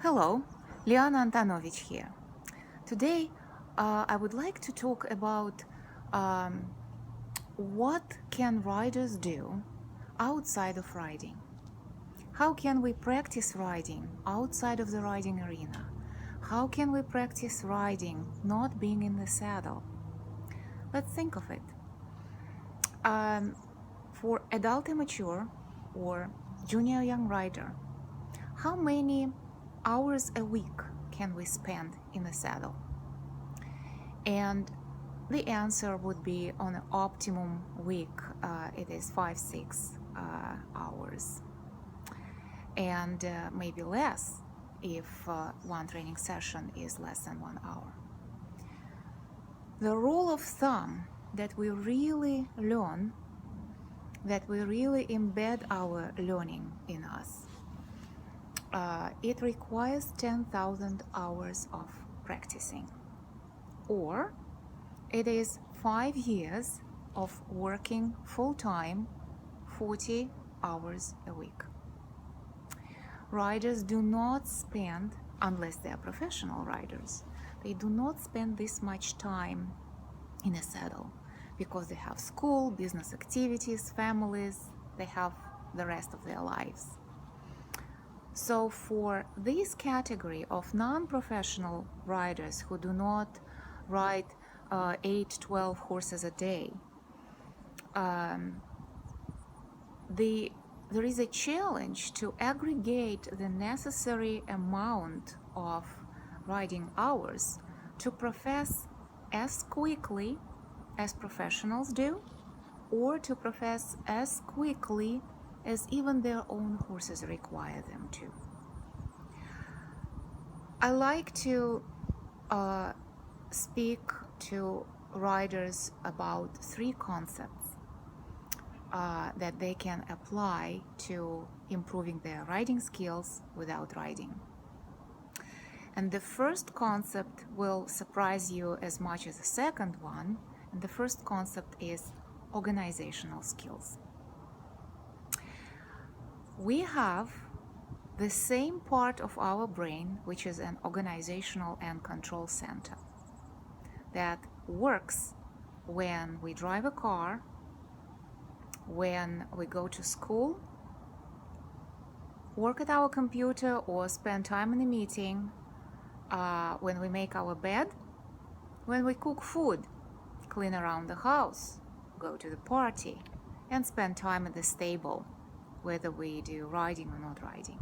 Hello, Liana Antonovich here. Today, I would like to talk about um, what can riders do outside of riding. How can we practice riding outside of the riding arena? How can we practice riding not being in the saddle? Let's think of it. For adult amateur or junior young rider, how many hours a week can we spend in the saddle? And the answer would be on an optimum week, it is 5-6 hours, and maybe less if one training session is less than 1 hour. The rule of thumb that we really learn, that we really embed our learning in us, it requires 10,000 hours of practicing, or it is 5 years of working full-time, 40 hours a week. Riders do not spend, unless they are professional riders, they do not spend this much time in a saddle because they have school, business activities, families, they have the rest of their lives. So for this category of non-professional riders who do not ride 8-12 horses a day, there is a challenge to aggregate the necessary amount of riding hours to profess as quickly as professionals do, or to profess as quickly as even their own horses require them to. I like to speak to riders about 3 concepts that they can apply to improving their riding skills without riding. And the first concept will surprise you as much as the second one. And the first concept is organizational skills. We have the same part of our brain, which is an organizational and control center, that works when we drive a car, when we go to school, work at our computer, or spend time in a meeting, when we make our bed, when we cook food, clean around the house, go to the party, and spend time at the stable, whether we do riding or not riding.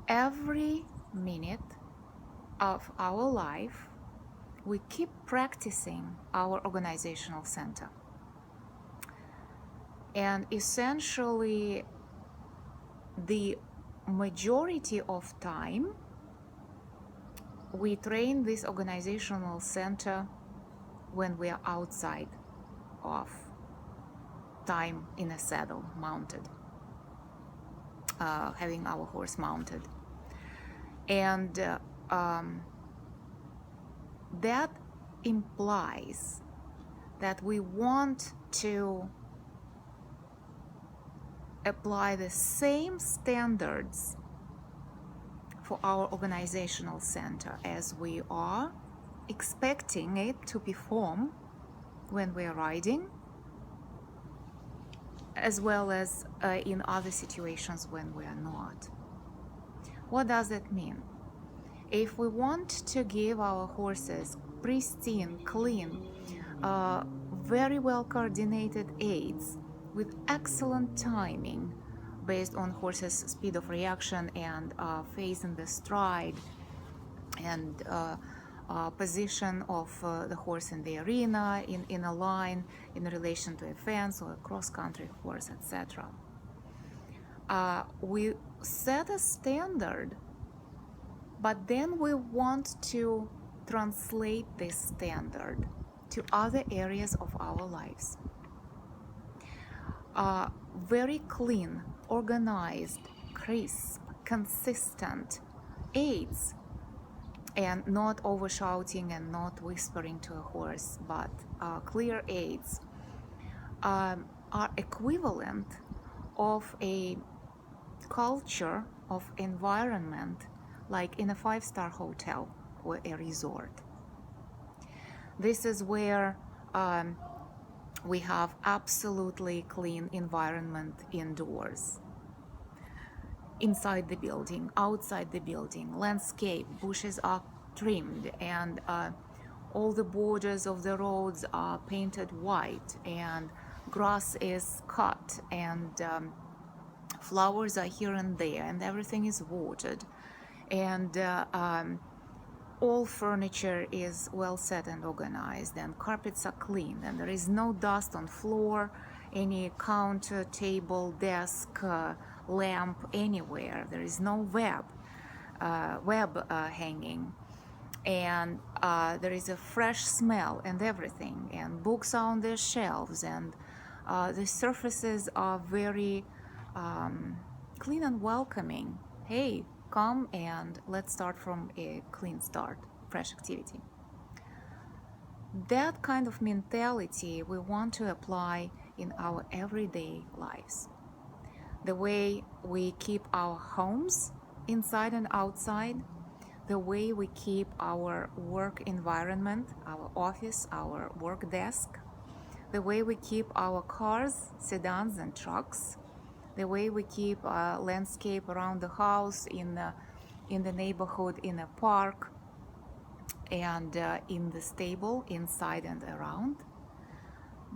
Every minute of our life, we keep practicing our organizational center. And essentially, the majority of time, we train this organizational center when we are outside of time in a saddle, mounted, having our horse mounted. And that implies that we want to apply the same standards for our organizational center as we are expecting it to perform when we are riding, as well as in other situations when we are not. What does that mean? If we want to give our horses pristine, clean, very well coordinated aids with excellent timing based on horses' speed of reaction and phase in the stride and position of the horse in the arena, in a line, in relation to a fence or a cross-country horse, etc. We set a standard, but then we want to translate this standard to other areas of our lives. Very clean, organized, crisp, consistent aids, and not overshouting and not whispering to a horse, but clear aids are equivalent of a culture of environment like in a 5-star hotel or a resort. This is where we have absolutely clean environment indoors, inside the building, outside the building, landscape, bushes are trimmed, and all the borders of the roads are painted white, and grass is cut, and flowers are here and there, and everything is watered, and all furniture is well set and organized, and carpets are clean, and there is no dust on floor, any counter, table, desk, lamp, anywhere. There is no web hanging, and there is a fresh smell and everything, and books are on their shelves, and the surfaces are very clean and welcoming. Hey, come and let's start from a clean start, fresh activity. That kind of mentality we want to apply in our everyday lives. The way we keep our homes inside and outside, the way we keep our work environment, our office, our work desk, the way we keep our cars, sedans and trucks, the way we keep a landscape around the house, in the neighborhood, in a park, and in the stable, inside and around.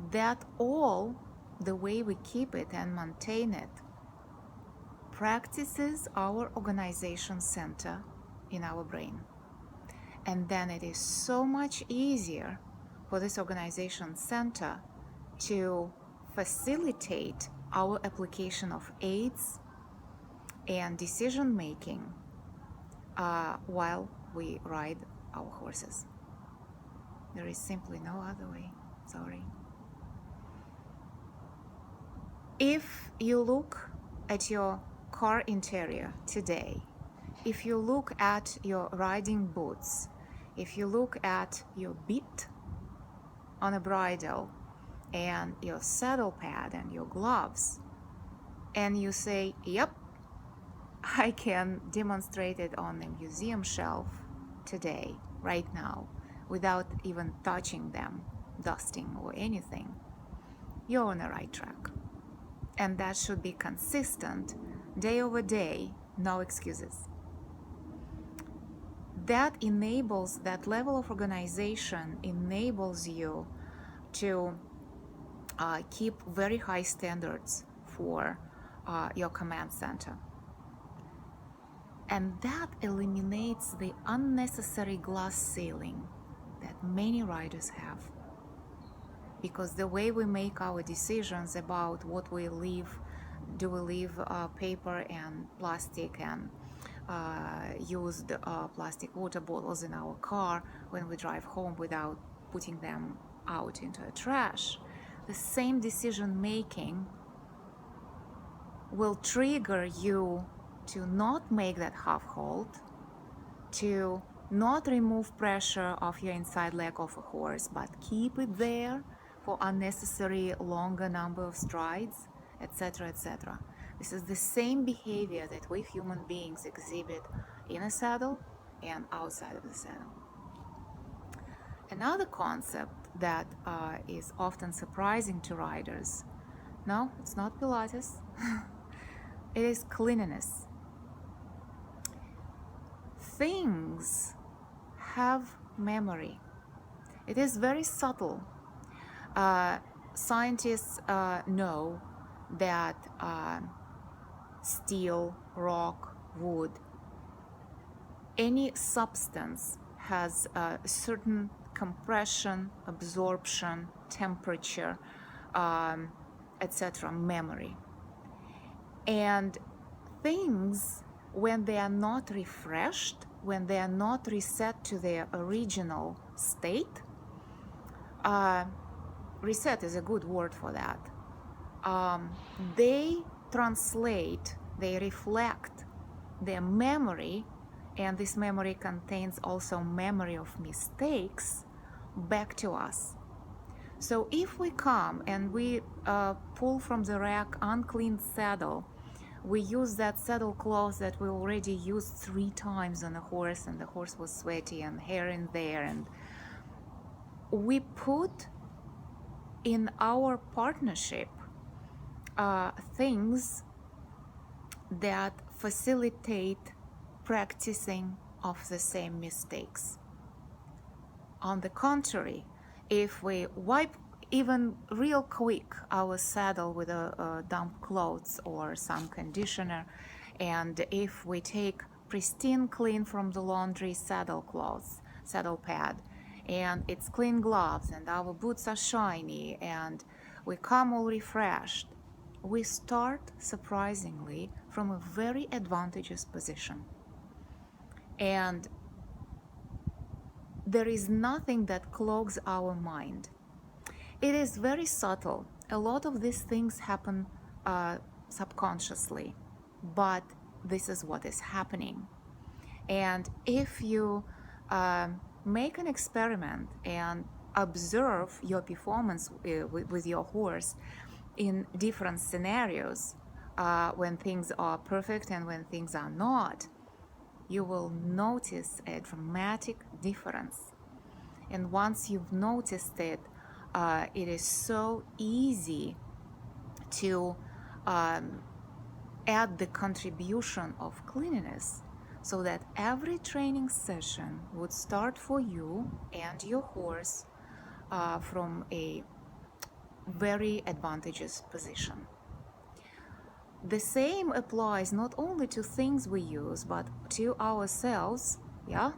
That all, the way we keep it and maintain it, practices our organization center in our brain. And then it is so much easier for this organization center to facilitate our application of aids and decision making while we ride our horses. There is simply no other way. Sorry. If you look at your car interior today, if you look at your riding boots, if you look at your bit on a bridle and your saddle pad and your gloves, and you say, yep, I can demonstrate it on a museum shelf today, right now, without even touching them, dusting or anything, you're on the right track. And that should be consistent, day over day, no excuses. That enables, that level of organization enables you to keep very high standards for your command center. And that eliminates the unnecessary glass ceiling that many riders have. Because the way we make our decisions about what we leave, do we leave paper and plastic and used plastic water bottles in our car when we drive home without putting them out into a trash, the same decision making will trigger you to not make that half halt, to not remove pressure off your inside leg of a horse, but keep it there for unnecessary longer number of strides, etc., etc. This is the same behavior that we human beings exhibit in a saddle and outside of the saddle. Another concept that is often surprising to riders, no, it's not Pilates, it is cleanliness. Things have memory. It is very subtle. Scientists know that steel, rock, wood, any substance has a certain compression, absorption, temperature, etc., memory. And things, when they are not refreshed, when they are not reset to their original state, reset is a good word for that, they translate, they reflect their memory, and this memory contains also memory of mistakes, back to us. So if we come and we pull from the rack unclean saddle We use that saddle cloth that we already used 3 times on a horse, and the horse was sweaty and hair in there, and we put in our partnership things that facilitate practicing of the same mistakes. On the contrary, if we wipe even real quick our saddle with a damp clothes or some conditioner, and if we take pristine clean from the laundry saddle cloths, saddle pad, and it's clean gloves and our boots are shiny and we come all refreshed, we start surprisingly from a very advantageous position. And there is nothing that clogs our mind. It is very subtle. A lot of these things happen subconsciously, but this is what is happening. And if you make an experiment and observe your performance with your horse in different scenarios, when things are perfect and when things are not, you will notice a dramatic difference. And once you've noticed it, it is so easy to add the contribution of cleanliness, so that every training session would start for you and your horse from a very advantageous position. The same applies not only to things we use, but to ourselves,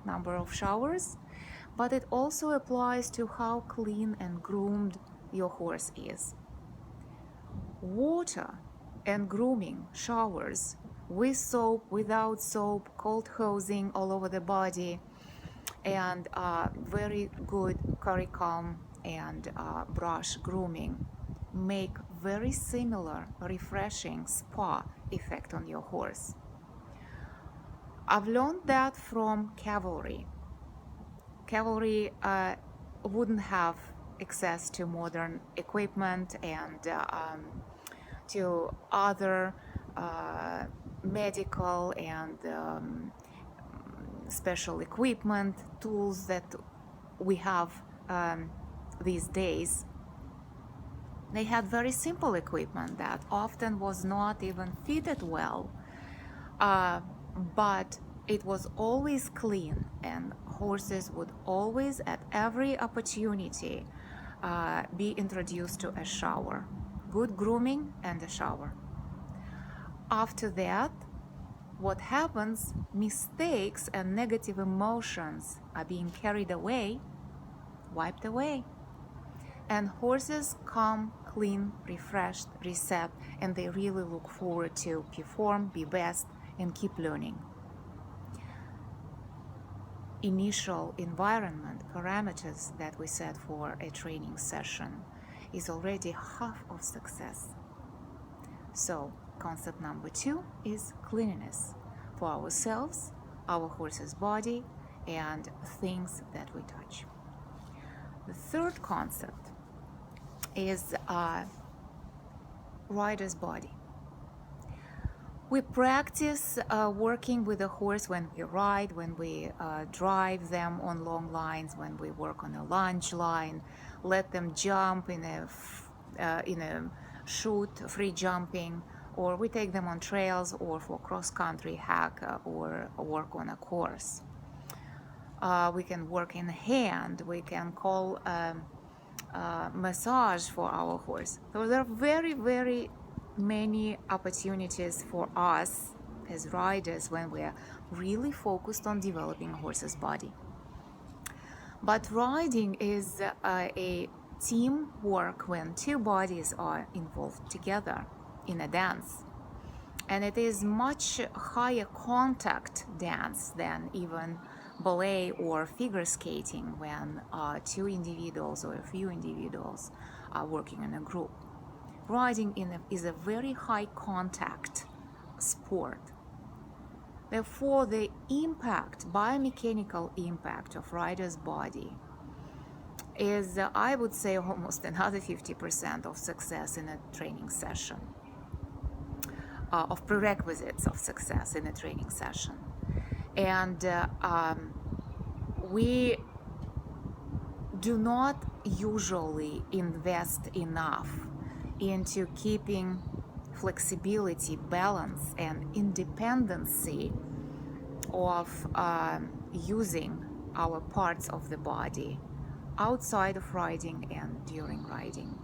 number of showers, but it also applies to how clean and groomed your horse is. Water and grooming, showers, with soap, without soap, cold hosing all over the body, and very good curry comb and brush grooming make very similar refreshing spa effect on your horse. I've learned that from cavalry. Cavalry wouldn't have access to modern equipment and to other medical and special equipment, tools that we have these days. They had very simple equipment that often was not even fitted well, but it was always clean, and horses would always, at every opportunity, be introduced to a shower, good grooming and a shower. After that, what happens, mistakes and negative emotions are being carried away, wiped away, and horses come clean, refreshed, reset, and they really look forward to perform, be best, and keep learning. Initial environment parameters that we set for a training session is already half of success. So concept number 2 is cleanliness for ourselves, our horse's body, and things that we touch. The third concept is rider's body. We practice working with the horse when we ride, when we drive them on long lines, when we work on a lunge line, let them jump in a shoot, free jumping, or we take them on trails or for cross-country hack or work on a course. We can work in hand, we can call massage for our horse. So there are very, very many opportunities for us as riders when we are really focused on developing a horse's body. But riding is a team work when two bodies are involved together in a dance. And it is much higher contact dance than even ballet or figure skating when two individuals or a few individuals are working in a group. Riding is a very high contact sport. Therefore, the impact, biomechanical impact of rider's body is, I would say, almost another 50% of success in a training session. of prerequisites of success in a training session. And we do not usually invest enough into keeping flexibility, balance, and independency of using our parts of the body outside of riding and during riding.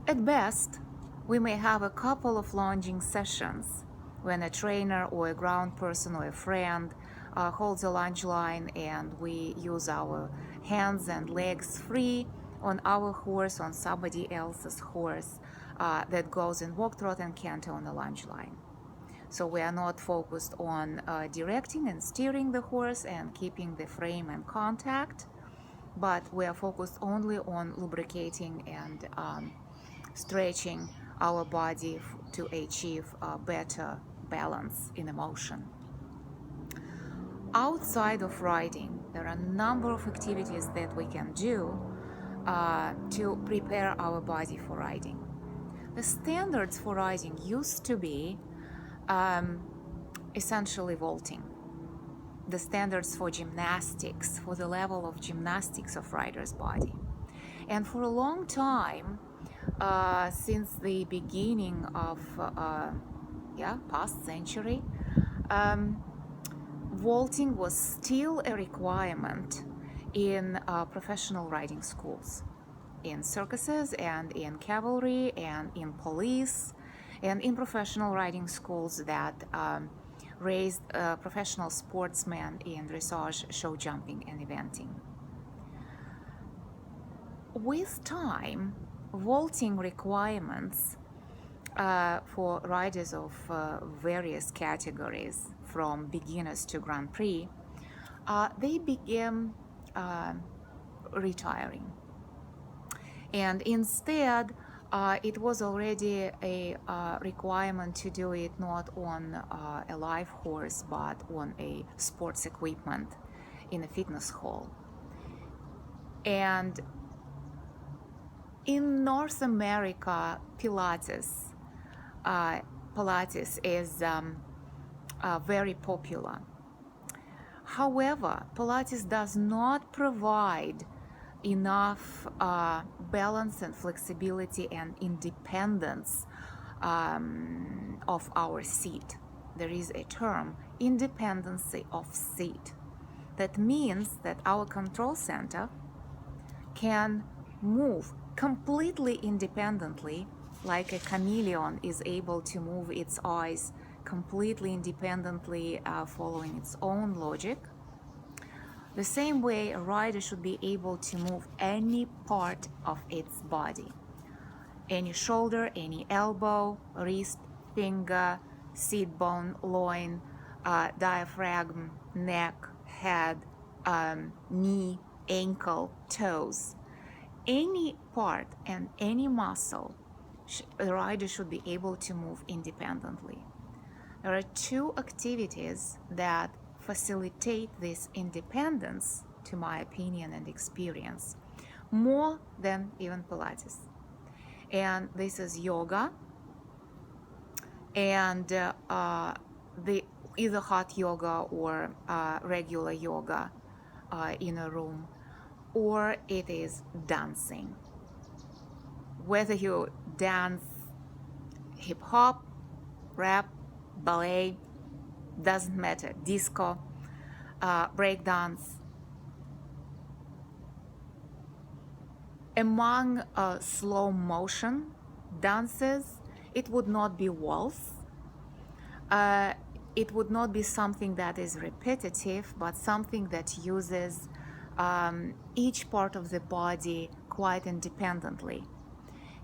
At best, we may have a couple of lounging sessions when a trainer or a ground person or a friend holds a lunge line and we use our hands and legs free on our horse, on somebody else's horse that goes in walk, trot, and canter on the lunge line. So we are not focused on directing and steering the horse and keeping the frame in contact, but we are focused only on lubricating and stretching our body to achieve a better balance in motion. Outside of riding, there are a number of activities that we can do to prepare our body for riding. The standards for riding used to be essentially vaulting. The standards for gymnastics, for the level of gymnastics of rider's body. And for a long time, since the beginning of past century, vaulting was still a requirement in professional riding schools, in circuses and in cavalry and in police and in professional riding schools that raised professional sportsmen in dressage, show jumping, and eventing. With time, vaulting requirements for riders of various categories, from beginners to Grand Prix, they began retiring. And instead, it was already a requirement to do it not on a live horse, but on a sports equipment in a fitness hall. And in North America, Pilates is very popular. However, Pilates does not provide enough balance and flexibility and independence of our seat. There is a term, independency of seat. That means that our control center can move completely independently, like a chameleon is able to move its eyes completely independently, following its own logic. The same way, a rider should be able to move any part of its body. Any shoulder, any elbow, wrist, finger, seat bone, loin, diaphragm, neck, head, knee, ankle, toes. Any part and any muscle, the rider should be able to move independently. There are two activities that facilitate this independence, to my opinion and experience, more than even Pilates. And this is yoga and the either hot yoga or regular yoga in a room, or it is dancing. Whether you dance hip hop, rap, ballet, doesn't matter, disco, break dance. Among slow motion dances, it would not be waltz. It would not be something that is repetitive, but something that uses each part of the body quite independently.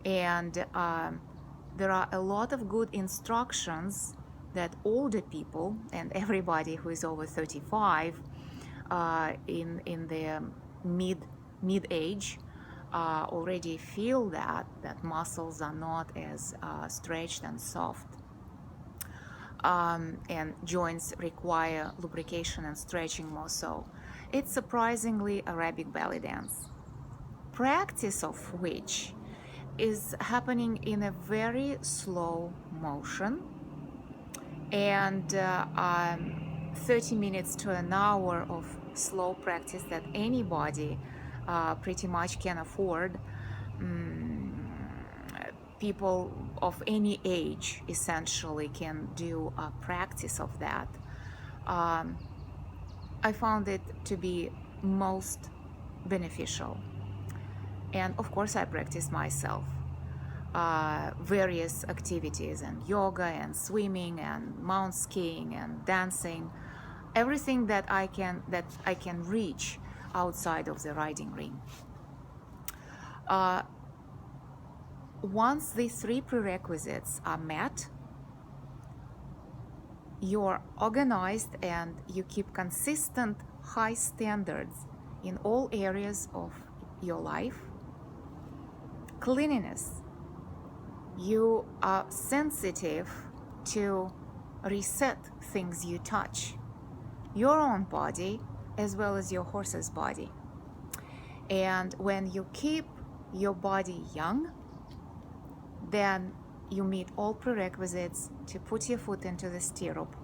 And there are a lot of good instructions that older people and everybody who is over 35 in their mid-age already feel that muscles are not as stretched and soft, and joints require lubrication and stretching more so. It's surprisingly Arabic belly dance, practice of which is happening in a very slow motion and 30 minutes to an hour of slow practice that anybody pretty much can afford. People of any age essentially can do a practice of that. I found it to be most beneficial. And of course, I practice myself. Various activities, and yoga and swimming and mount skiing and dancing, everything that I can reach outside of the riding ring. Once these three prerequisites are met, you're organized and you keep consistent high standards in all areas of your life. Cleanliness. You are sensitive to reset things you touch, your own body as well as your horse's body. And when you keep your body young, then you meet all prerequisites to put your foot into the stirrup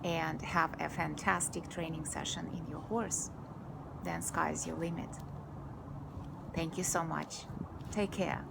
and have a fantastic training session in your horse. Then sky's your limit. Thank you so much. Take care.